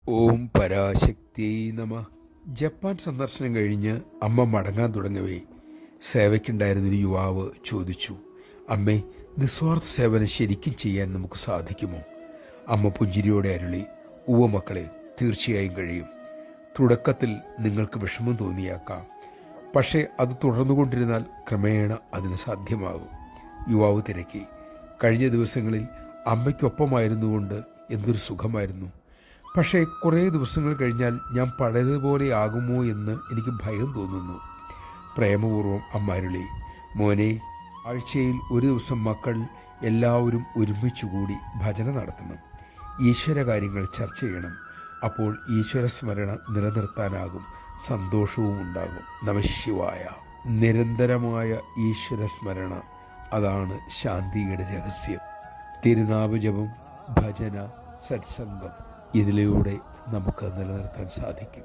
ഓം പരാശക്തി നമ. ജപ്പാൻ സന്ദർശനം കഴിഞ്ഞ് അമ്മ മടങ്ങാൻ തുടങ്ങവേ സേവയ്ക്കുണ്ടായിരുന്നൊരു യുവാവ് ചോദിച്ചു, അമ്മേ, നിസ്വാർത്ഥ സേവനം ശരിക്കും ചെയ്യാൻ നമുക്ക് സാധിക്കുമോ? അമ്മ പുഞ്ചിരിയോടെ അരുളി, ഉവ്വ മക്കളെ, തീർച്ചയായും കഴിയും. തുടക്കത്തിൽ നിങ്ങൾക്ക് വിഷമം തോന്നിയേക്കാം, പക്ഷേ അത് തുടർന്നുകൊണ്ടിരുന്നാൽ ക്രമേണ അതിന് സാധ്യമാകും. യുവാവ് തിരക്കി, കഴിഞ്ഞ ദിവസങ്ങളിൽ അമ്മയ്ക്കൊപ്പമായിരുന്നുകൊണ്ട് എന്തൊരു സുഖമായിരുന്നു. പക്ഷേ കുറേ ദിവസങ്ങൾ കഴിഞ്ഞാൽ ഞാൻ പഴയതുപോലെ ആകുമോ എന്ന് എനിക്ക് ഭയം തോന്നുന്നു. പ്രേമപൂർവ്വം അമ്മ അരുളി, മോനെ, ആഴ്ചയിൽ ഒരു ദിവസം മക്കൾ എല്ലാവരും ഒരുമിച്ചുകൂടി ഭജന നടത്തണം. ഈശ്വര കാര്യങ്ങൾ ചർച്ച ചെയ്യണം. അപ്പോൾ ഈശ്വര സ്മരണ നിലനിർത്താനാകും, സന്തോഷവും ഉണ്ടാകും. നമഃശിവായ. നിരന്തരമായ ഈശ്വര സ്മരണ, അതാണ് ശാന്തിയുടെ രഹസ്യം. തിരുനാമജപം, ഭജന, സത്സംഗം, ഇതിലൂടെ നമുക്ക് നിലനിർത്താൻ സാധിക്കും.